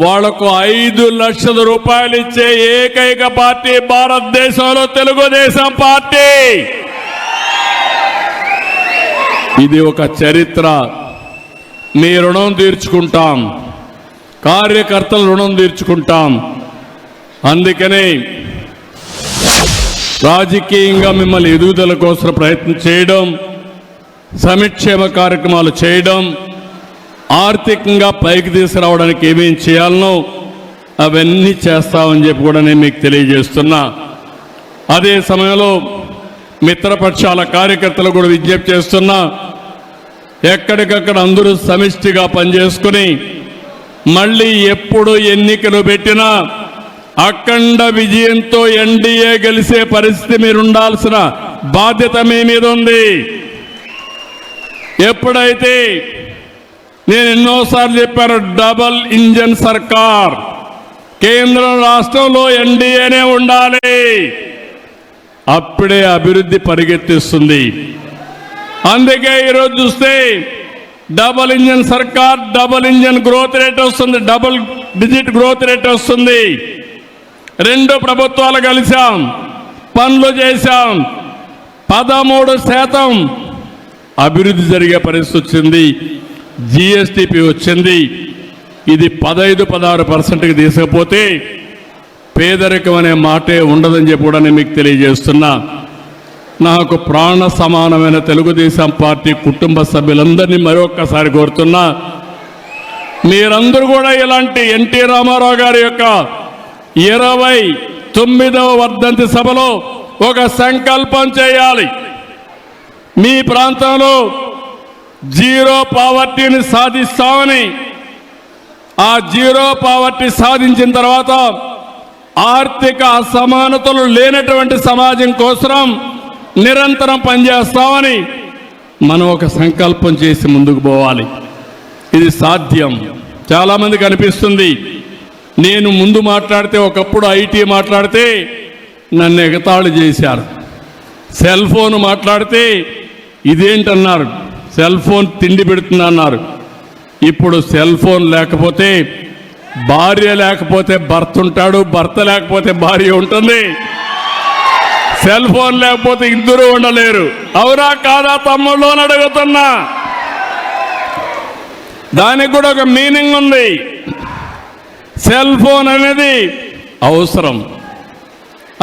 వాళ్లకు 5 లక్షల రూపాయలు ఇచ్చే ఏకైక పార్టీ భారతదేశంలో తెలుగుదేశం పార్టీ. ఇది ఒక చరిత్ర. మీ రుణం తీర్చుకుంటాం, కార్యకర్తల రుణం తీర్చుకుంటాం. అందుకనే రాజకీయంగా మిమ్మల్ని ఎదుగుదల కోసం ప్రయత్నం చేయడం, సంక్షేమ కార్యక్రమాలు చేయడం, ఆర్థికంగా పైకి తీసుకురావడానికి ఏమేం చేయాలనో అవన్నీ చేస్తామని చెప్పి కూడా నేను మీకు తెలియజేస్తున్నా. అదే సమయంలో మిత్రపక్షాల కార్యకర్తలు కూడా విజ్ఞప్తి చేస్తున్నా, ఎక్కడికక్కడ అందరూ సమిష్టిగా పనిచేసుకుని మళ్ళీ ఎప్పుడు ఎన్నికలు పెట్టినా అఖండ విజయంతో ఎన్డీఏ గెలిచే పరిస్థితి మీరు ఉండాల్సిన బాధ్యత మీ మీద ఉంది. ఎప్పుడైతే నేను ఎన్నోసార్లు చెప్పాను, డబల్ ఇంజన్ సర్కార్, కేంద్రం రాష్ట్రంలో ఎన్డీఏనే ఉండాలి, అప్పుడే అభివృద్ధి పరిగెత్తిస్తుంది. అందుకే ఈరోజు చూస్తే డబల్ ఇంజన్ సర్కార్, డబల్ ఇంజన్ గ్రోత్ రేట్ వస్తుంది, డబుల్ డిజిట్ గ్రోత్ రేట్ వస్తుంది. 2 ప్రభుత్వాలు కలిసాం, పనులు చేశాం, 13% అభివృద్ధి జరిగే పరిస్థితి వచ్చింది. జిఎస్టిపి వచ్చింది. ఇది 15-16%కి తీసుకపోతే పేదరికం అనే మాటే ఉండదని చెప్పి కూడా నేను మీకు తెలియజేస్తున్నా. నాకు ప్రాణ సమానమైన తెలుగుదేశం పార్టీ కుటుంబ సభ్యులందరినీ మరొక్కసారి కోరుతున్నా, మీరందరూ కూడా ఇలాంటి ఎన్టీ రామారావు గారి యొక్క 29వ వర్ధంతి సభలో ఒక సంకల్పం చేయాలి. మీ ప్రాంతంలో జీరో పావర్టీని సాధిస్తామని, ఆ జీరో పావర్టీ సాధించిన తర్వాత ఆర్థిక అసమానతలు లేనటువంటి సమాజం కోసం నిరంతరం పనిచేస్తామని మనం ఒక సంకల్పం చేసి ముందుకు పోవాలి. ఇది సాధ్యం. చాలామందికి అనిపిస్తుంది, నేను ముందు మాట్లాడితే, ఒకప్పుడు ఐటీ మాట్లాడితే నన్ను ఎగతాళి చేశారు, సెల్ ఫోన్ మాట్లాడితే ఇదేంటన్నారు, సెల్ ఫోన్ తిండి పెడుతుందన్నారు. ఇప్పుడు సెల్ ఫోన్ లేకపోతే భార్య లేకపోతే భర్త ఉంటాడు, భర్త లేకపోతే భార్య ఉంటుంది, సెల్ ఫోన్ లేకపోతే ఇద్దరు ఉండలేరు. అవునా కాదా తమ్ముళ్ళు అని అడుగుతున్నా. దానికి కూడా ఒక మీనింగ్ ఉంది. సెల్ ఫోన్ అనేది అవసరం,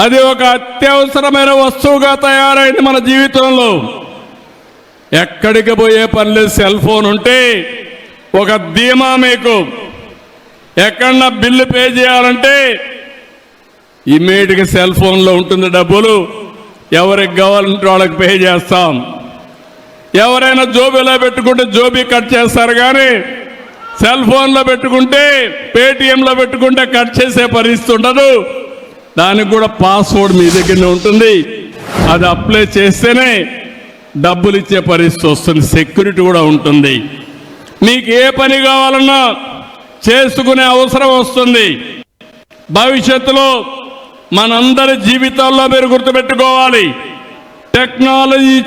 అది ఒక అత్యవసరమైన వస్తువుగా తయారైంది మన జీవితంలో. ఎక్కడికి పోయే పని లేదు, సెల్ ఫోన్ ఉంటే ఒక ధీమా. మీకు ఎక్కడన్నా బిల్లు పే చేయాలంటే ఇమ్మీడియట్గా సెల్ ఫోన్లో ఉంటుంది డబ్బులు, ఎవరికి కావాలంటే వాళ్ళకి పే చేస్తాం. ఎవరైనా జోబీలో పెట్టుకుంటే జోబీ కట్ చేస్తారు, కానీ సెల్ ఫోన్లో పెట్టుకుంటే, పేటిఎంలో పెట్టుకుంటే కట్ చేసే పరిస్థితి ఉండదు. దానికి కూడా పాస్వర్డ్ మీ దగ్గరనే ఉంటుంది, అది అప్లై చేస్తేనే డబ్బులు ఇచ్చే పరిస్థితి వస్తుంది, సెక్యూరిటీ కూడా ఉంటుంది. మీకు ఏ పని కావాలన్నా చేసుకునే అవసరం వస్తుంది. భవిష్యత్తులో మనందరి జీవితాల్లో మీరు గుర్తుపెట్టుకోవాలి, టెక్నాలజీ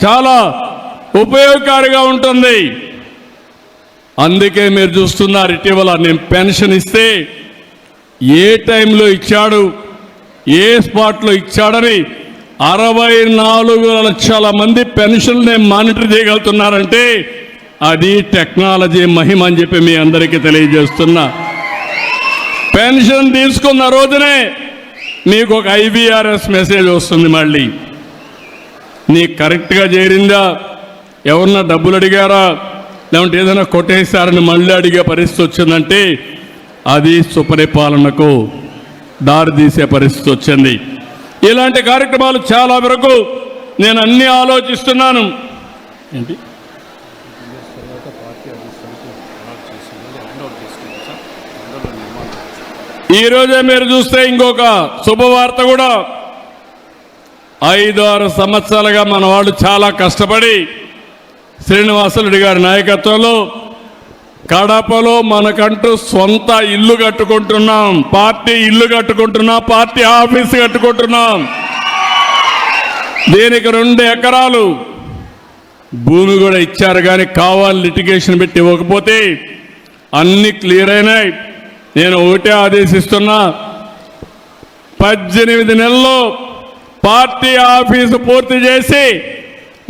చాలా ఉపయోగకారిగా ఉంటుంది. అందుకే మీరు చూస్తున్నారు, ఇటీవల నేను పెన్షన్ ఇస్తే ఏ టైంలో ఇచ్చాడు, ఏ స్పాట్లో ఇచ్చాడని 64 లక్షల మంది పెన్షన్ నేను మానిటర్ చేయగలుగుతున్నారంటే అది టెక్నాలజీ మహిమ అని చెప్పి మీ అందరికీ తెలియజేస్తున్నా. పెన్షన్ తీసుకున్న రోజునే మీకు ఒక IVRS మెసేజ్ వస్తుంది, మళ్ళీ నీకు కరెక్ట్గా చేరిందా, ఎవరన్నా డబ్బులు అడిగారా, లేకుంటే ఏదైనా కొట్టేశారని మళ్ళీ అడిగే పరిస్థితి వచ్చిందంటే అది సుపరిపాలనకు దారితీసే పరిస్థితి వచ్చింది. ఇలాంటి కార్యక్రమాలు చాలా వరకు నేను అన్నీ ఆలోచిస్తున్నాను. ఏంటి ఈరోజే మీరు చూస్తే ఇంకొక శుభవార్త కూడా, 5-6 సంవత్సరాలుగా మన వాళ్ళు చాలా కష్టపడి శ్రీనివాసరెడ్డి గారి నాయకత్వంలో కడపలో మనకంటూ సొంత ఇల్లు కట్టుకుంటున్నాం, పార్టీ ఇల్లు కట్టుకుంటున్నాం, పార్టీ ఆఫీసు కట్టుకుంటున్నాం. దీనికి 2 ఎకరాలు భూమి కూడా ఇచ్చారు, కానీ కావాలి లిటిగేషన్ పెట్టి ఇవ్వకపోతే అన్ని క్లియర్ అయినాయి. నేను ఒకటే ఆదేశిస్తున్నా, 18 నెలల్లో పార్టీ ఆఫీసు పూర్తి చేసి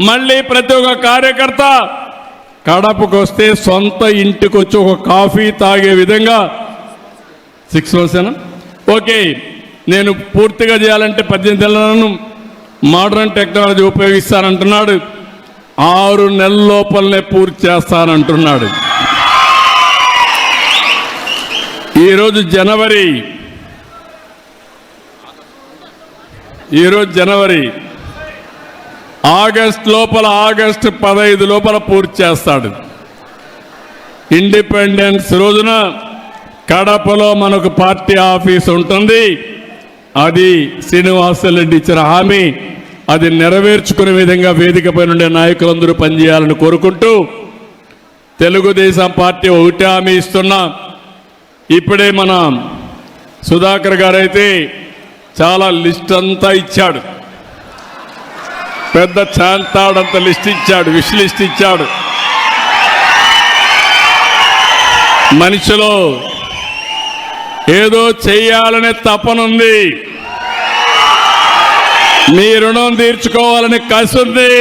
మళ్ళీ ప్రతి ఒక్క కార్యకర్త కడపకు వస్తే సొంత ఇంటికి వచ్చి ఒక కాఫీ తాగే విధంగా 6 months ఓకే. నేను పూర్తిగా చేయాలంటే 18 నెలలను మోడర్న్ టెక్నాలజీ ఉపయోగిస్తానంటున్నాడు. 6 నెలల లోపలనే పూర్తి చేస్తానంటున్నాడు. ఈరోజు జనవరి, ఆగస్టు 15 లోపల పూర్తి చేస్తాడు. ఇండిపెండెన్స్ రోజున కడపలో మనకు పార్టీ ఆఫీస్ ఉంటుంది. అది శ్రీనివాసరెడ్డి ఇచ్చిన హామీ, అది నెరవేర్చుకునే విధంగా వేదికపై నుండే నాయకులందరూ పనిచేయాలని కోరుకుంటూ, తెలుగుదేశం పార్టీ ఒకటే హామీ ఇస్తున్నా. ఇప్పుడే మన సుధాకర్ గారు అయితే చాలా లిస్ట్ అంతా ఇచ్చాడు, పెద్ద చాంతాడంత లిస్ట్ ఇచ్చాడు, విష్ లిస్ట్ ఇచ్చాడు. మనిషిలో ఏదో చెయ్యాలనే తపనుంది, మీ రుణం తీర్చుకోవాలని కసి ఉంది.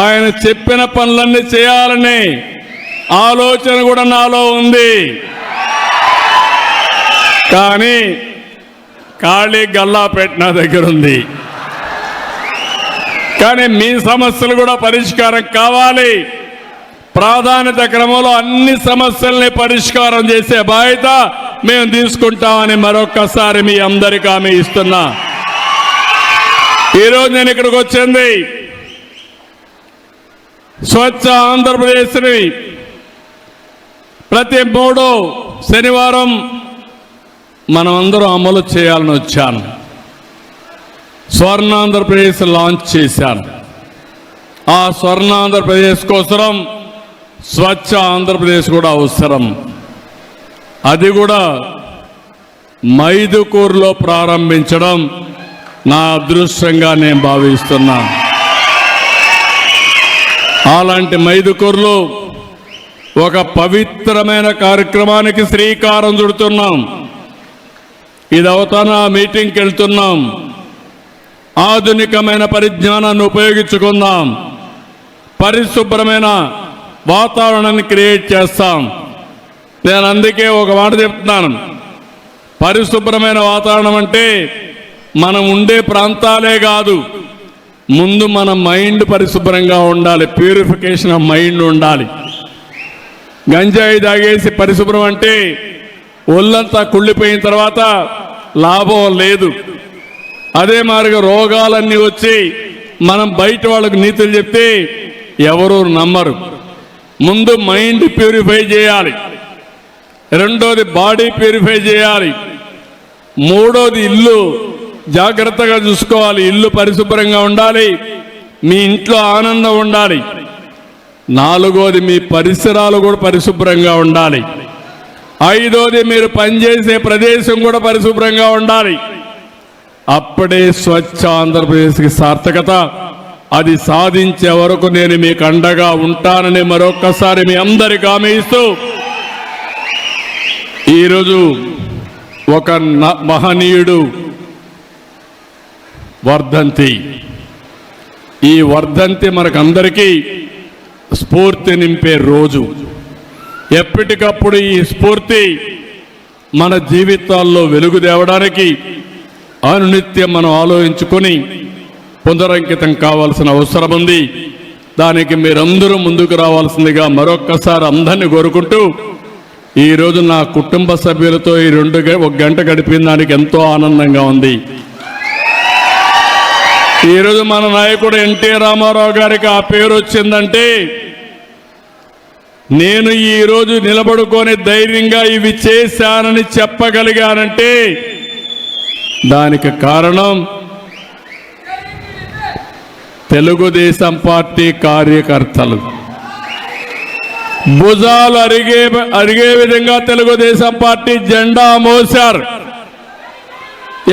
ఆయన చెప్పిన పనులన్నీ చేయాలని ఆలోచన కూడా నాలో ఉంది. కానీ ఖాళీ గల్లాపేట నా దగ్గర ఉంది. కానీ మీ సమస్యలు కూడా పరిష్కారం కావాలి. ప్రాధాన్యత క్రమంలో అన్ని సమస్యల్ని పరిష్కారం చేసే బాధ్యత మేము తీసుకుంటామని మరొక్కసారి మీ అందరికీ హామీ ఇస్తున్నా. ఈరోజు నేను ఇక్కడికి వచ్చింది స్వచ్ఛ ఆంధ్రప్రదేశ్ని ప్రతి 3వ శనివారం మనమందరం అమలు చేయాలని వచ్చాను. స్వర్ణాంధ్రప్రదేశ్ లాంచ్ చేశాను. ఆ స్వర్ణాంధ్రప్రదేశ్ కోసం స్వచ్ఛ ఆంధ్రప్రదేశ్ కూడా అవసరం. అది కూడా మైదుకూరులో ప్రారంభించడం నా అదృష్టంగా నేను భావిస్తున్నా. అలాంటి మైదుకూరులో ఒక పవిత్రమైన కార్యక్రమానికి శ్రీకారం చుడుతున్నాం. ఇది అవుతానా మీటింగ్కి వెళ్తున్నాం. ఆధునికమైన పరిజ్ఞానాన్ని ఉపయోగించుకుందాం. పరిశుభ్రమైన వాతావరణాన్ని క్రియేట్ చేస్తాం. నేను అందుకే ఒక మాట చెప్తున్నాను, పరిశుభ్రమైన వాతావరణం అంటే మనం ఉండే ప్రాంతాలే కాదు, ముందు మన మైండ్ పరిశుభ్రంగా ఉండాలి, ప్యూరిఫికేషన్ ఆఫ్ మైండ్ ఉండాలి. గంజాయి తాగేసి పరిశుభ్రం అంటే ఒళ్ళంతా కుళ్ళిపోయిన తర్వాత లాభం లేదు. అదే మాదిరిగా రోగాలన్నీ వచ్చి మనం బయట వాళ్ళకు నీతులు చెప్తే ఎవరు నమ్మరు. ముందు మైండ్ ప్యూరిఫై చేయాలి, రెండోది బాడీ ప్యూరిఫై చేయాలి, మూడోది ఇల్లు జాగ్రత్తగా చూసుకోవాలి, ఇల్లు పరిశుభ్రంగా ఉండాలి, మీ ఇంట్లో ఆనందం ఉండాలి, నాలుగోది మీ పరిసరాలు కూడా పరిశుభ్రంగా ఉండాలి, ఐదోది మీరు పనిచేసే ప్రదేశం కూడా పరిశుభ్రంగా ఉండాలి. అప్పుడే స్వచ్ఛ ఆంధ్రప్రదేశ్కి సార్థకత. అది సాధించే వరకు నేను మీకు అండగా ఉంటానని మరొక్కసారి మీ అందరికీ హామీ ఇస్తూ, ఈరోజు ఒక మహనీయుడు వర్ధంతి. ఈ వర్ధంతి మనకందరికీ స్ఫూర్తి నింపే రోజు. ఎప్పటికప్పుడు ఈ స్ఫూర్తి మన జీవితాల్లో వెలుగు తేవడానికి అనునిత్యం మనం ఆలోచించుకొని పునరంకితం కావాల్సిన అవసరం ఉంది. దానికి మీరందరూ ముందుకు రావాల్సిందిగా మరొక్కసారి అందరినీ కోరుకుంటూ, ఈరోజు నా కుటుంబ సభ్యులతో ఈ 1 గంట గడిపిన దానికి ఎంతో ఆనందంగా ఉంది. ఈరోజు మన నాయకుడు ఎన్టీ రామారావు గారికి ఆ పేరు వచ్చిందంటే, నేను ఈరోజు నిలబడుకొని ధైర్యంగా ఇవి చేశానని చెప్పగలిగానంటే దానికి కారణం తెలుగుదేశం పార్టీ కార్యకర్తలు. భుజాలు అరిగే విధంగా తెలుగుదేశం పార్టీ జెండా మోశారు.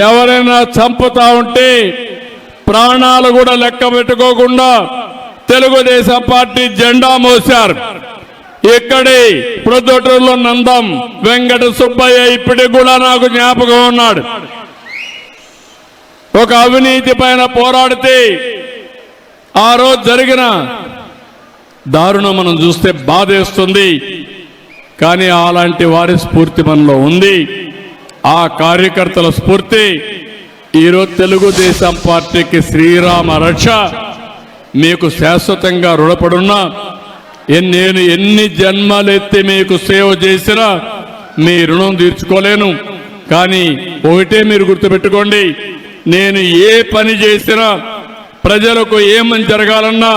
ఎవరైనా చంపుతా ఉంటే ప్రాణాలు కూడా లెక్క పెట్టుకోకుండా తెలుగుదేశం పార్టీ జెండా మోశారు. ఇక్కడి ప్రొద్దుటూరులో నందం వెంకట సుబ్బయ్య ఇప్పటికి కూడా నాకు జ్ఞాపకం ఉన్నాడు. ఒక అవినీతి పైన పోరాడితే ఆ రోజు జరిగిన దారుణం మనం చూస్తే బాధేస్తుంది. కానీ అలాంటి వారి స్ఫూర్తి మనలో ఉంది. ఆ కార్యకర్తల స్ఫూర్తి ఈరోజు తెలుగుదేశం పార్టీకి శ్రీరామ రక్ష. మీకు శాశ్వతంగా రుణపడున్నా. నేను ఎన్ని జన్మలెత్తి మీకు సేవ చేసినా మీ రుణం తీర్చుకోలేను. కానీ ఒకటే మీరు గుర్తుపెట్టుకోండి, నేను ఏ పని చేసినా ప్రజలకు ఏమని జరగాలన్నా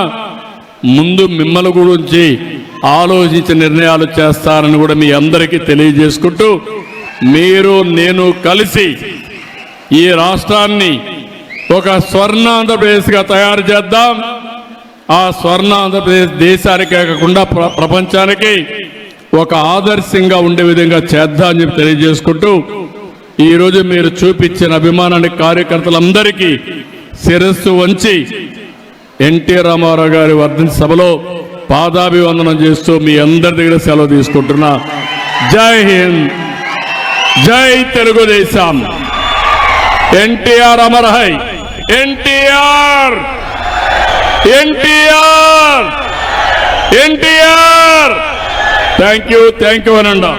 ముందు మిమ్మల్ని గురించి ఆలోచించి నిర్ణయాలు చేస్తారని కూడా మీ అందరికీ తెలియజేసుకుంటూ, మీరు నేను కలిసి ఈ రాష్ట్రాన్ని ఒక స్వర్ణాంధ్రప్రదేశ్గా తయారు చేద్దాం. ఆ స్వర్ణాంధ్రప్రదేశ్ దేశానికే కాకుండా ప్రపంచానికి ఒక ఆదర్శంగా ఉండే విధంగా చేద్దామని చెప్పి తెలియజేసుకుంటూ, ఈరోజు మీరు చూపించిన అభిమానానికి కార్యకర్తలందరికీ శిరస్సు వంచి ఎన్టీ రామారావు గారి వర్ధంతి సభలో పాదాభివందనం చేస్తూ మీ అందరి దగ్గర సెలవు తీసుకుంటున్నా. జై హింద్, జై Telugu Desam. NTR Amar high. NTR, NTR, NTR. Thank you అనండి.